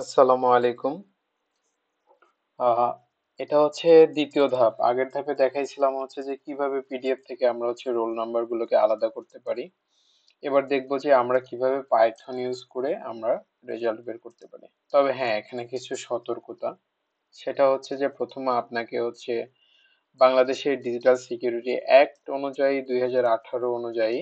আসসালামু আলাইকুম। আহ এটা হচ্ছে দ্বিতীয় ধাপ। আগের ধাপে দেখাইছিলাম হচ্ছে যে কিভাবে পিডিএফ থেকে আমরা হচ্ছে রোল নাম্বার গুলোকে আলাদা করতে পারি। এবার দেখবো যে আমরা কিভাবে পাইথন ইউজ করে আমরা রেজাল্ট বের করতে পারি। তবে হ্যাঁ, এখানে কিছু সতর্কতা। সেটা হচ্ছে যে প্রথমে আপনাকে হচ্ছে বাংলাদেশের ডিজিটাল সিকিউরিটি অ্যাক্ট অনুযায়ী 2018 অনুযায়ী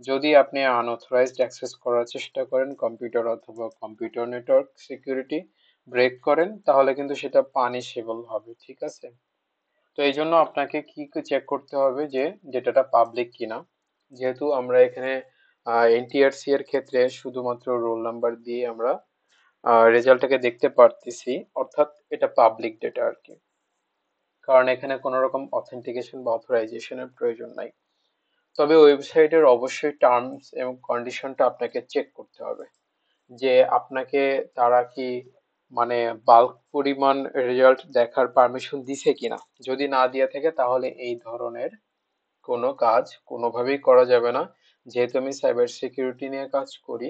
যদি আপনি আনঅথরাইজড অ্যাক্সেস করার চেষ্টা করেন কম্পিউটার অথবা কম্পিউটার নেটওয়ার্ক সিকিউরিটি ব্রেক করেন, তাহলে কিন্তু সেটা পানিশেবল হবে, ঠিক আছে? তো এই জন্য আপনাকে কি চেক করতে হবে যে ডেটাটা পাবলিক কিনা। যেহেতু আমরা এখানে এনটিআরসি এর ক্ষেত্রে শুধুমাত্র রোল নাম্বার দিয়ে আমরা রেজাল্টটাকে দেখতে পারতেছি, অর্থাৎ এটা পাবলিক ডেটা আর কি। কারণ এখানে কোনো রকম অথেন্টিকেশন বা অথরাইজেশনের প্রয়োজন নাই। তবে ওয়েবসাইটের অবশ্যই টার্মস এবং কন্ডিশনটা আপনাকে চেক করতে হবে যে আপনাকে তারা কি মানে বাল্ক পরিমাণ রেজাল্ট দেখার পারমিশন দিছে কিনা। যদি না দিয়ে থাকে তাহলে এই ধরনের কোনো কাজ কোনোভাবেই করা যাবে না। যেহেতু আমি সাইবার সিকিউরিটি নিয়ে কাজ করি,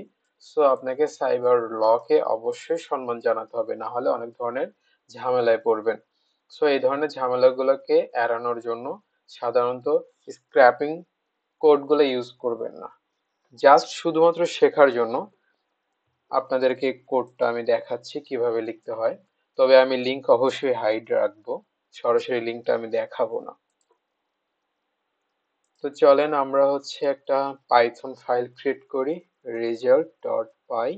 সো আপনাকে সাইবার লকে অবশ্যই সম্মান জানাতে হবে, না হলে অনেক ধরনের ঝামেলায় পড়বেন। সো এই ধরনের ঝামেলাগুলোকে এড়ানোর জন্য সাধারণত স্ক্র্যাপিং কোডগুলো ইউজ করবেন না। জাস্ট শুধুমাত্র শেখার জন্য আপনাদেরকে কোডটা আমি দেখাচ্ছি কিভাবে লিখতে হয়। তবে আমি লিংক অবশ্যই হাইড রাখবো, সরাসরি লিংকটা আমি দেখাবো না। তো চলেন আমরা হচ্ছে একটা পাইথন ফাইল ক্রিয়েট করি, result.py।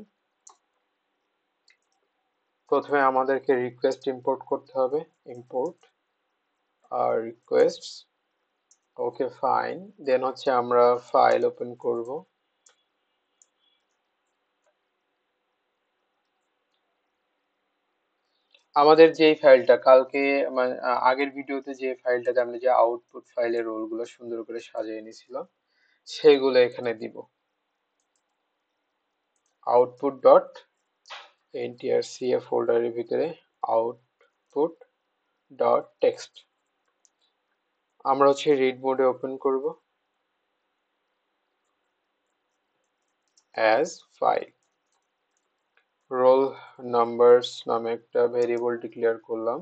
প্রথমে আমাদেরকে রিকোয়েস্ট ইম্পোর্ট করতে হবে, ইম্পোর্ট আর রিকোয়েস্টস। ওকে ফাইন, দেন হচ্ছে আমরা ফাইল ওপেন করব। আমাদের যে ফাইলটা কালকে মানে আগের ভিডিওতে যে ফাইলটাতে আমরা যে আউটপুট ফাইলের রোলগুলো সুন্দর করে সাজিয়ে নিয়েছিলাম সেগুলো এখানে দিব। আউটপুট ডট এনটিআরসিএ ফোল্ডারের ভিতরে আউটপুট ডট টেক্সট আমরা হচ্ছে রিড মোডে ওপেন করব অ্যাজ ফাইল। রোল নাম্বারস নামে একটা ভেরিয়েবল ডিক্লেয়ার করলাম,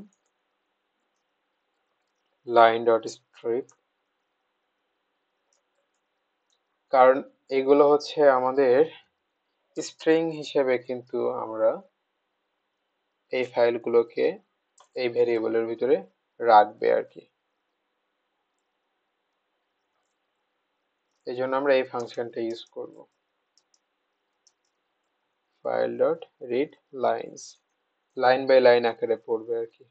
লাইন ডট স্ট্রিপ। কারণ এগুলো হচ্ছে আমাদের স্ট্রিং হিসেবে কিন্তু আমরা এই ফাইলগুলোকে এই ভেরিয়েবলের ভিতরে রাখবে আর কি। এই জন্য আমরা এই ফাংশনটা ইউজ করব, file dot read lines. Line by line আকারে পড়বে আর কি,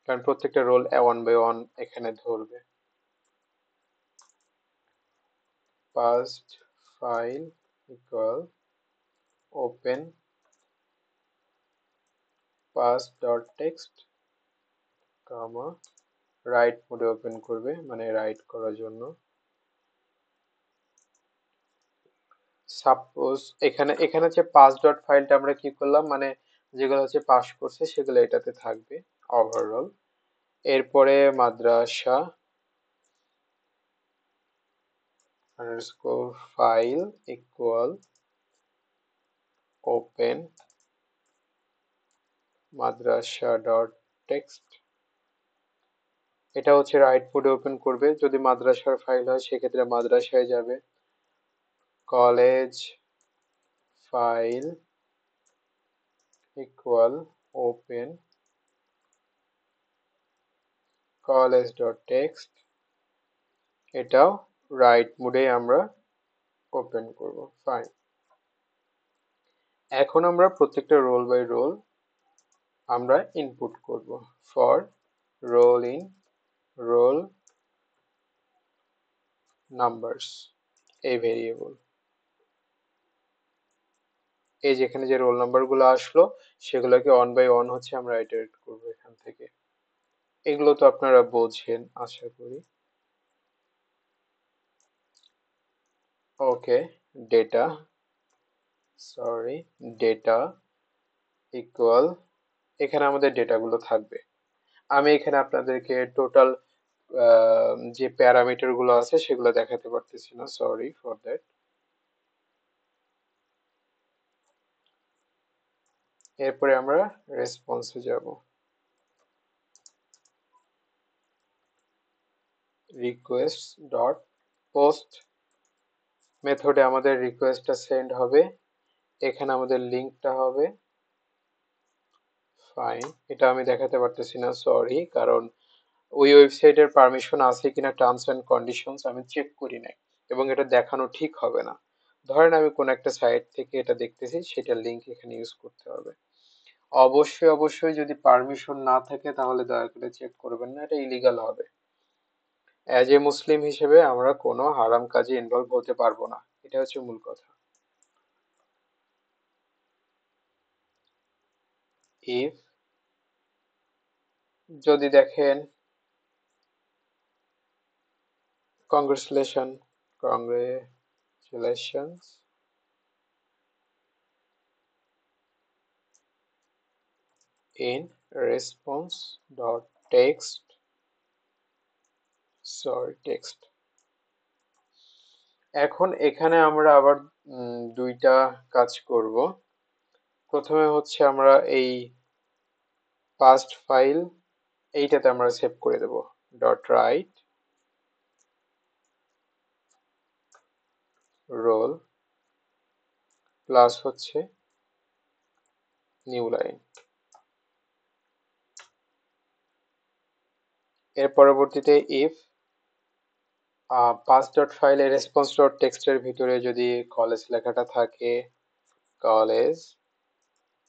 কারণ প্রত্যেকটা রোল ওয়ান বাই ওয়ান এখানে ধরবে। Past file equal open pass dot text comma write মোডে ওপেন করবে, মানে রাইট করার জন্য। সাপোজ এখানে এখানে হচ্ছে পাস ডট ফাইলটা আমরা কি করলাম, মানে যেগুলো হচ্ছে পাস করছে সেগুলো এটাতে থাকবে ওভারঅল। এরপরে মাদ্রাসা আন্ডারস্কোর ফাইল ইকুয়াল ওপেন মাদ্রাসা ডট টেক্সট। এটা হচ্ছে রাইট মোডে ওপেন করবে, যদি মাদ্রাসার ফাইল হয় সেক্ষেত্রে মাদ্রাসায় যাবে। College file equal open college dot text, এটাও রাইট মোডে আমরা ওপেন করব। ফাইন, এখন আমরা প্রত্যেকটা রোল বাই রোল আমরা ইনপুট করব। For roll in roll numbers এই ভেরিয়েবল, এই যেখানে যে রোল নাম্বার গুলো আসলো সেগুলোকে ওয়ান বাই ওয়ান হচ্ছে আমরা ইটারেট করব এখান থেকে। এগুলো তো আপনারা বোঝেন আশা করি। ওকে, ডেটা সরি ডেটা ইকুয়াল, এখানে আমাদের ডেটাগুলো থাকবে। আমি এখানে আপনাদেরকে টোটাল যে প্যারামিটার গুলো আছে সেগুলো দেখাতে পারতেছি না, সরি ফর দ্যাট। এরপরে আমরা রেসপন্সে যাব। রিকোয়েস্ট ডট পোস্ট মেথডে আমাদের রিকোয়েস্টটা সেন্ড হবে, এখানে আমাদের লিঙ্কটা হবে। ফাইন, এটা আমি দেখাতে পারতেছি না, সরি, কারণ ওই ওয়েবসাইটের পারমিশন আছে কিনা টার্মস এন্ড কন্ডিশনস আমি চেক করি নাই, এবং এটা দেখানো ঠিক হবে না। ধরেন আমি কোন একটা সাইট থেকে এটা দেখতেছি, সেটার লিংক এখানে ইউজ করতে হবে। অবশ্যই অবশ্যই যদি পারমিশন না থাকে তাহলে দয়া করে চেক করবেন না, এটা ইলিগাল হবে। অ্যাজ এ মুসলিম হিসেবে আমরা কোনো হারাম কাজে ইনভলভ হতে পারবো না, এটা হচ্ছে মূল কথা। ইফ, যদি দেখেন congratulation, congratulations in response dot text, sorry text। এখন এখানে আমরা আবার দুইটা কাজ করব। প্রথমে হচ্ছে আমরা এই পাস্ট ফাইল এইটাতে আমরা সেভ করে দেব ডট রাইট রোল প্লাস হচ্ছে নিউ লাইন। এর পরবর্তীতে ইফ পাস ডট ফাইলে রেসপন্স ডট টেক্সটের ভিতরে যদি কলেজ লেখাটা থাকে, college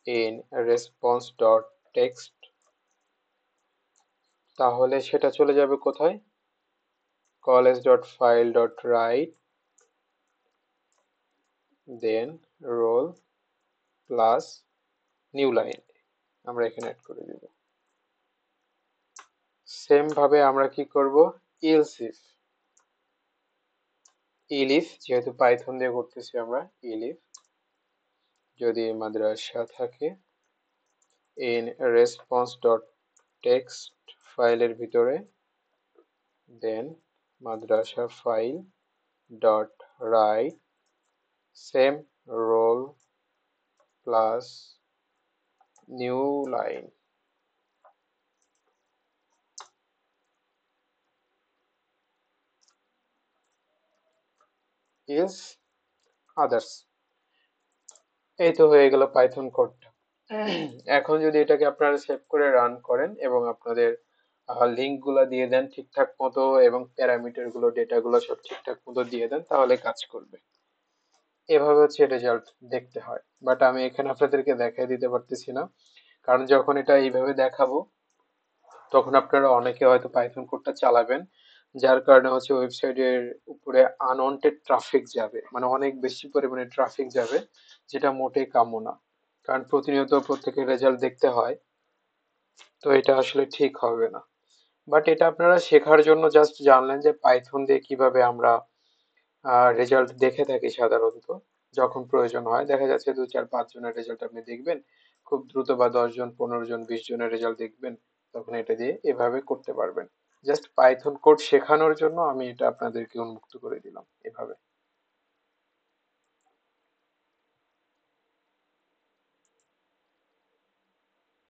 in response dot text, তাহলে সেটা চলে যাবে কোথায়, college dot file dot write then roll plus new line, আমরা এখানে অ্যাড করে দিব। সেম ভাবে আমরা কি করব, ইলস ইফ, ইলিফ যেহেতু পাইথন দিয়ে করতেছি আমরা, ইলিফ যদি মাদ্রাসা থাকে ইন রেসপন্স ডট টেক্সট ফাইলের ভিতরে, দেন মাদ্রাসা file dot write same roll plus new line. Is others, এই তো হয়ে গেল পাইথন কোডটা। এখন যদি এটাকে আপনারা সেভ করে রান করেন এবং আপনাদের লিঙ্ক গুলা দিয়ে দেন ঠিকঠাক মতো এবং প্যারামিটার গুলো ডেটা গুলো সব ঠিকঠাক মতো দিয়ে দেন, তাহলে কাজ করবে। এভাবে হচ্ছে রেজাল্ট দেখতে হয়, বাট আমি এখানে আপনাদেরকে দেখাই দিতে পারতেছি না, কারণ যখন এটা এইভাবে দেখাবো তখন আপনারা অনেকে হয়তো পাইথন কোডটা চালাবেন, যার কারণে হচ্ছে ওয়েবসাইটের উপরে আনওয়ান্টেড ট্রাফিক যাবে, মানে অনেক বেশি পরিমাণে ট্রাফিক যাবে, যেটা মোটেই কাম্য না। কারণ প্রতিনিয়ত প্রত্যেকের রেজাল্ট দেখতে হয়, তো এটা আসলে ঠিক হবে না। বাট এটা আপনারা শেখার জন্য জাস্ট জানলেন যে পাইথন দিয়ে কিভাবে আমরা রেজাল্ট দেখে থাকি সাধারণত। যখন প্রয়োজন হয় দেখা যাচ্ছে 2 4 5 জনের রেজাল্ট আপনি দেখবেন খুব দ্রুত, বা 10 জন 15 জন 20 জনের রেজাল্ট দেখবেন, তখন এটা দিয়ে এভাবে করতে পারবেন। জাস্ট পাইথন কোড শেখানোর জন্য আমি এটা আপনাদেরকে উন্মুক্ত করে দিলাম এভাবে।